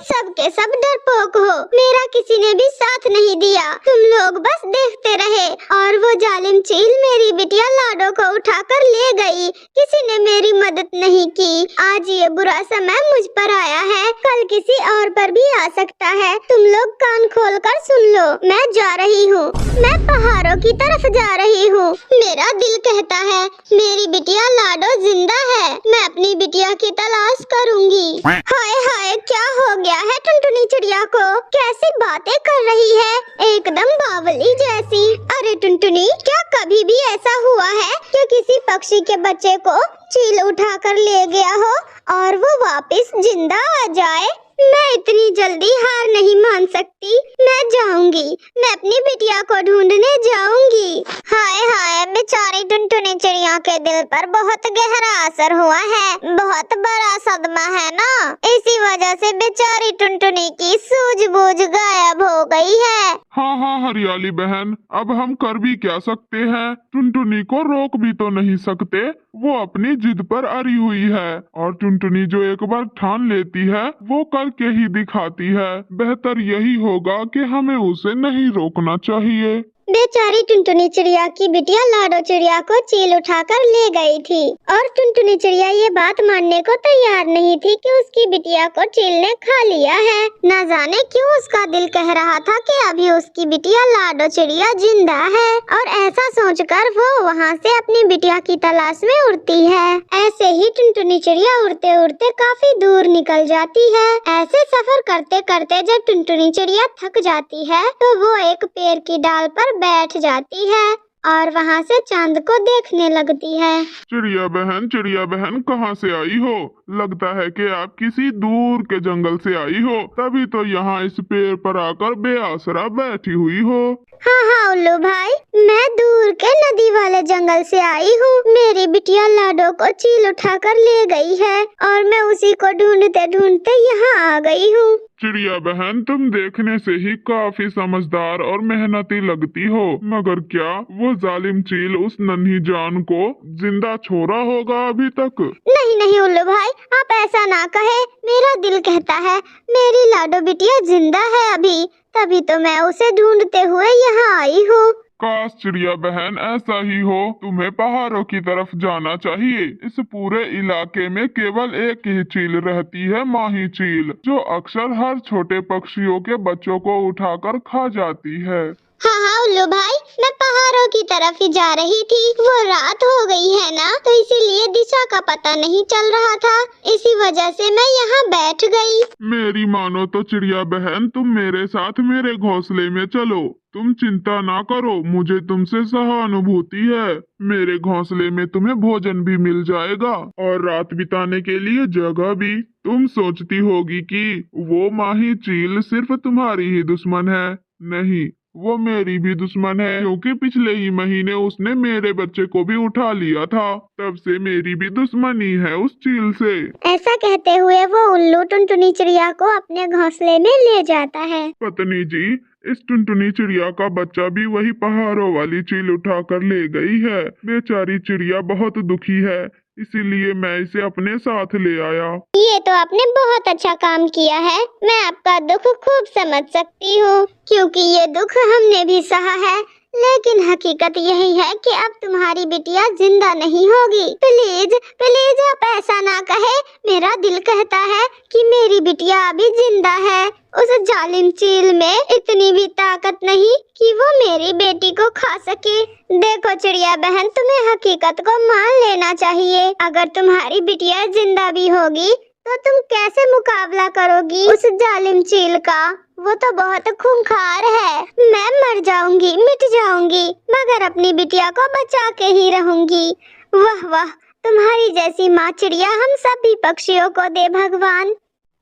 सब के सब डरपोक हो। मेरा किसी ने भी साथ नहीं दिया, तुम लोग बस देखते रहे और वो जालिम चील मेरी बिटिया लाडो को उठाकर ले गई। किसी ने मेरी मदद नहीं की। आज ये बुरा समय मुझ पर आया है, कल किसी और पर भी आ सकता है। तुम लोग कान खोल कर सुन लो, मैं जा रही हूँ, मैं पहाड़ों की तरफ जा रही हूँ। मेरा दिल कहता है मेरी बिटिया लाडो जिंदा है, मैं अपनी बिटिया की तलाश करूँगी। हाय हाय, क्या हो गया है टुनटुनी चिड़िया को? कैसी बातें कर रही है, एकदम बावली जैसी। अरे टुनटुनी, क्या कभी भी ऐसा हुआ है कि किसी पक्षी के बच्चे को चील उठाकर ले गया हो और वो वापस जिंदा आ जाए? मैं इतनी जल्दी हार नहीं मान सकती, मैं जाऊंगी, मैं अपनी बिटिया को ढूंढने जाऊंगी। हाय हाय, बेचारी टुनटुनी चिड़िया के दिल पर बहुत गहरा असर हुआ है, बहुत बड़ा सदमा है ना, इसी वजह से बेचारी टुनटुनी की सूझबूझ गायब हो गई है। हाँ हाँ हरियाली बहन, अब हम कर भी क्या सकते हैं? टुनटुनी को रोक भी तो नहीं सकते, वो अपनी जिद पर अड़ी हुई है और टुनटुनी जो एक बार ठान लेती है वो करके ही दिखाती है। बेहतर यही होगा कि हमें उसे नहीं रोकना चाहिए। बेचारी टुनटुनी चिड़िया की बिटिया लाडो चिड़िया को चील उठाकर ले गई थी और टुनटुनी चिड़िया ये बात मानने को तैयार नहीं थी कि उसकी बिटिया को चील ने खा लिया है। न जाने क्यों उसका दिल कह रहा था कि अभी उसकी बिटिया लाडो चिड़िया जिंदा है और ऐसा सोचकर वो वहाँ से अपनी बिटिया की तलाश में उड़ती है। ऐसे ही टुनटुनी चिड़िया उड़ते उड़ते काफी दूर निकल जाती है। ऐसे सफर करते करते जब टुनटुनी चिड़िया थक जाती है तो वो एक पेड़ की डाल पर बैठ जाती है और वहाँ से चांद को देखने लगती है। चिड़िया बहन कहाँ से आई हो? लगता है कि आप किसी दूर के जंगल से आई हो, तभी तो यहाँ इस पेड़ पर आकर बेआसरा बैठी हुई हो। हाँ हाँ उल्लू भाई, मैं दूर के नदी वाले जंगल से आई हूँ। मेरी बिटिया लाडो को चील उठाकर ले गई है और मैं उसी को ढूंढते ढूंढते यहाँ आ गई हूँ। चिड़िया बहन, तुम देखने से ही काफी समझदार और मेहनती लगती हो, मगर क्या वो जालिम चील उस नन्ही जान को जिंदा छोड़ा होगा अभी तक? नहीं नहीं उल्लू भाई, आप ऐसा ना कहे। मेरा दिल कहता है मेरी लाडो बिटिया जिंदा है अभी, तभी तो मैं उसे ढूंढते हुए यहाँ आई हूँ। काश चिड़िया बहन ऐसा ही हो। तुम्हें पहाड़ों की तरफ जाना चाहिए। इस पूरे इलाके में केवल एक ही चील रहती है, माही चील, जो अक्सर हर छोटे पक्षियों के बच्चों को उठाकर खा जाती है। हाँ हाँ उल्लू भाई, मैं पहाड़ों की तरफ ही जा रही थी। वो रात हो गई है ना, तो इसीलिए दिशा का पता नहीं चल रहा था, इसी वजह से मैं यहाँ बैठ गई। मेरी मानो तो चिड़िया बहन, तुम मेरे साथ मेरे घोंसले में चलो। तुम चिंता ना करो, मुझे तुमसे सहानुभूति है। मेरे घोंसले में तुम्हें भोजन भी मिल जाएगा और रात बिताने के लिए जगह भी। तुम सोचती होगी कि वो माही चील सिर्फ तुम्हारी ही दुश्मन है। नहीं, वो मेरी भी दुश्मन है, क्योंकि पिछले ही महीने उसने मेरे बच्चे को भी उठा लिया था। तब से मेरी भी दुश्मनी है उस चील से। ऐसा कहते हुए वो उल्लू टुनटुनी चिड़िया को अपने घोंसले में ले जाता है। पत्नी जी, इस टुनटुनी चिड़िया का बच्चा भी वही पहाड़ों वाली चील उठा कर ले गई है। बेचारी चिड़िया बहुत दुखी है, इसीलिए मैं इसे अपने साथ ले आया। ये तो आपने बहुत अच्छा काम किया है। मैं आपका दुख खूब समझ सकती हूँ, क्योंकि ये दुख हमने भी सहा है। लेकिन हकीकत यही है कि अब तुम्हारी बिटिया जिंदा नहीं होगी। प्लीज प्लीज आप ऐसा ना कहे। मेरा दिल कहता है कि मेरी बिटिया अभी जिंदा है। उस जालिम चील में इतनी भी ताकत नहीं कि वो मेरी बेटी को खा सके। देखो चिड़िया बहन, तुम्हें हकीकत को मान लेना चाहिए। अगर तुम्हारी बिटिया जिंदा भी होगी तो तुम कैसे मुकाबला करोगी उस जालिम चील का? वो तो बहुत खूंखार है। मैं मर जाऊंगी, मिट जाऊंगी, मगर अपनी बिटिया को बचा के ही रहूंगी। वाह वाह, तुम्हारी जैसी माँ चिड़िया हम सभी पक्षियों को दे भगवान।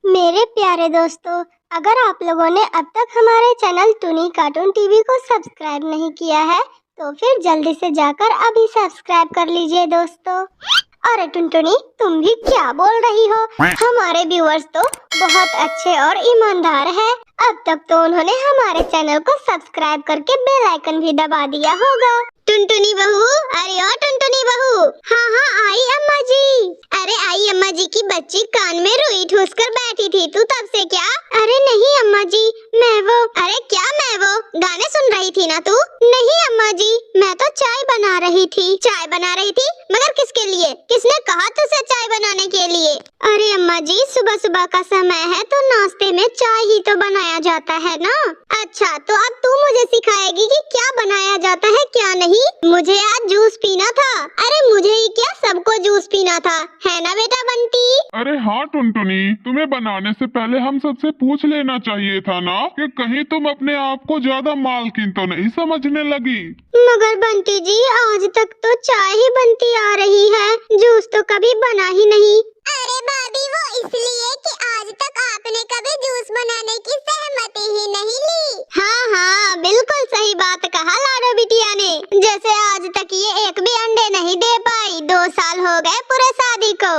मेरे प्यारे दोस्तों, अगर आप लोगों ने अब तक हमारे चैनल टूनी कार्टून टीवी को सब्सक्राइब नहीं किया है तो फिर जल्दी से जाकर अभी सब्सक्राइब कर लीजिए दोस्तों। अरे टुनटुनी, तुम भी क्या बोल रही हो? हमारे व्यूअर्स तो बहुत अच्छे और ईमानदार हैं। अब तक तो उन्होंने हमारे चैनल को सब्सक्राइब करके बेल आइकन भी दबा दिया होगा। टुनटुनी बहू, अरे ओ टुनटुनी बहू। हाँ हाँ आई अम्मा जी। अरे आई अम्मा जी की बच्ची कान में रुई ठूस कर बैठी थी, तू तब से क्या? जी, मैं वो। अरे क्या मैं वो? गाने सुन रही थी ना तू? नहीं अम्मा जी, मैं तो चाय बना रही थी। चाय बना रही थी? मगर किसके लिए? किसने कहा तुझसे चाय बनाने के लिए? अरे अम्मा जी, सुबह सुबह का समय है तो नाश्ते में चाय ही तो बनाया जाता है ना। अच्छा, तो अब तू मुझे सिखाएगी कि क्या बनाया जाता है क्या नहीं? मुझे आज जूस पीना था। अरे मुझे ही क्या, सबको जूस पीना था, है ना बेटा बंटी? अरे हाँ टुनटुनी, तुम्हें बनाने से पहले हम सबसे पूछ लेना चाहिए था ना कि कहीं तुम अपने आप को ज्यादा मालकिन तो नहीं समझने लगी। मगर बंटी जी, आज तक तो चाय ही बनती आ रही है, जूस तो कभी बना ही नहीं। अरे भाभी, वो इसलिए कि आज तक आपने कभी जूस बनाने की सहमति ही नहीं ली। हाँ, बिल्कुल सही बात कहा लाडो बिटिया ने। जैसे आज तक ये एक भी अंडे नहीं दे पाई। 2 साल हो गए पूरे शादी को।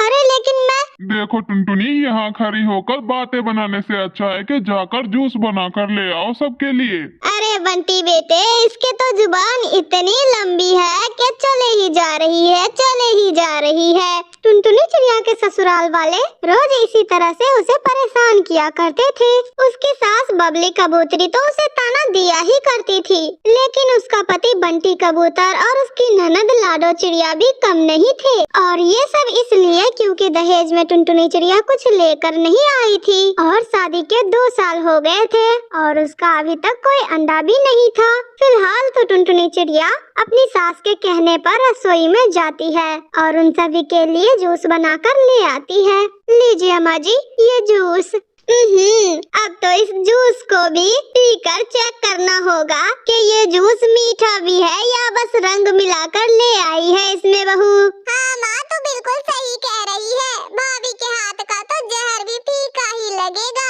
अरे लेकिन मैं। देखो टुनटुनी, यहाँ खड़ी होकर बातें बनाने से अच्छा है कि जाकर जूस बना कर ले आओ सबके लिए। अरे बंटी बेटे, इसके तो जुबान इतनी लंबी है कि चले ही जा रही है, चले ही जा रही है। टुनटुनी चिड़िया के ससुराल वाले रोज इसी तरह से उसे परेशान किया करते थे। उसकी सास बबली कबूतरी तो उसे ताना दिया ही करती थी, लेकिन उसका पति बंटी कबूतर और उसकी ननद लाडो चिड़िया भी कम नहीं थे। और ये सब इसलिए क्योंकि दहेज में टुनटुनी चिड़िया कुछ लेकर नहीं आई थी और शादी के 2 साल हो गए थे और उसका अभी तक कोई अंडा भी नहीं था। फिलहाल तो टुनटुनी चिड़िया अपनी सास के कहने पर रसोई में जाती है और उन सभी के लिए जूस बनाकर ले आती है। लीजिए अम्मा जी, ये जूस। अब तो इस जूस को भी पीकर चेक करना होगा कि ये जूस मीठा भी है या बस रंग मिलाकर ले आई है इसमें बहू। हाँ माँ, तो बिल्कुल सही कह रही है। भाभी के हाथ का तो जहर भी फीका ही लगेगा।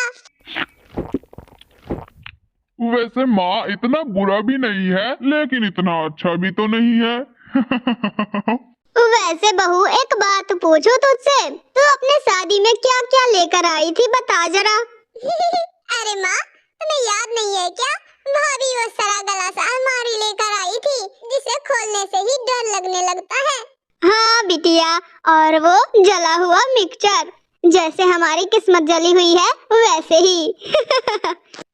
वैसे माँ, इतना बुरा भी नहीं है लेकिन इतना अच्छा भी तो नहीं है। वैसे बहू, एक बात पूछूं तुझसे, तू अपने शादी में क्या क्या लेकर आई थी, बता जरा। अरे माँ, तुम्हें याद नहीं है क्या? भाभी वो सड़ा गला सा अलमारी लेकर आई थी जिसे खोलने से ही डर लगने लगता है। हाँ बिटिया, और वो जला हुआ मिक्सचर, जैसे हमारी किस्मत जली हुई है वैसे ही।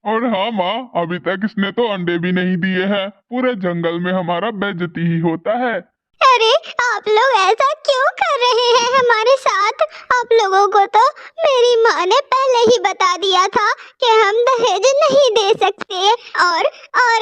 और हाँ माँ, अभी तक इसने तो अंडे भी नहीं दिए हैं। पूरे जंगल में हमारा बेइज्जती ही होता है। अरे आप लोग ऐसा क्यों कर रहे हैं हमारे साथ? आप लोगों को तो मेरी माँ ने पहले ही बता दिया था कि हम दहेज नहीं दे सकते और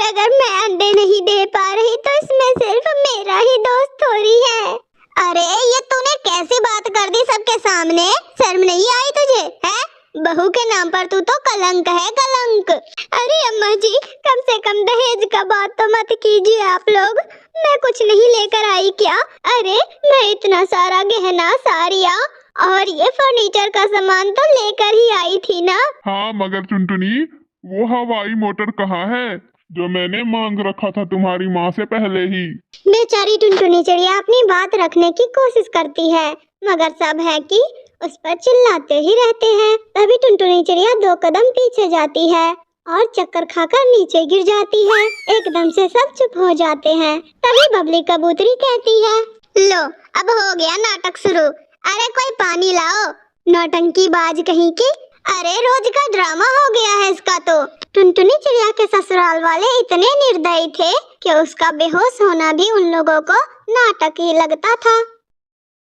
अगर मैं अंडे नहीं दे पा रही तो इसमें सिर्फ मेरा ही दोष थोड़ी है। अरे ये तूने कैसी बात कर दी सबके सामने? शर्म नहीं आई तुझे? है बहू के नाम पर तू तो कलंक है, कलंक। अरे अम्मा जी, कम से कम दहेज का बात तो मत कीजिए आप लोग। मैं कुछ नहीं लेकर आई क्या? अरे मैं इतना सारा गहना, साड़ियाँ और ये फर्नीचर का सामान तो लेकर ही आई थी ना। हाँ मगर टुनटुनी, वो हवाई मोटर कहाँ है जो मैंने मांग रखा था तुम्हारी माँ से पहले ही? बेचारी टुनटुनी चिड़िया अपनी बात रखने की कोशिश करती है, मगर सब है कि उस पर चिल्लाते ही रहते हैं। तभी टुनटुनी चिड़िया 2 कदम पीछे जाती है और चक्कर खाकर नीचे गिर जाती है। एकदम से सब चुप हो जाते हैं। तभी बबली कबूतरी कहती है, लो अब हो गया नाटक शुरू। अरे कोई पानी लाओ, नौटंकी बाज कहीं की। अरे रोज का ड्रामा हो गया है इसका तो। टुनटुनी चिड़िया के ससुराल वाले इतने निर्दयी थे कि उसका बेहोश होना भी उन लोगों को नाटक ही लगता था।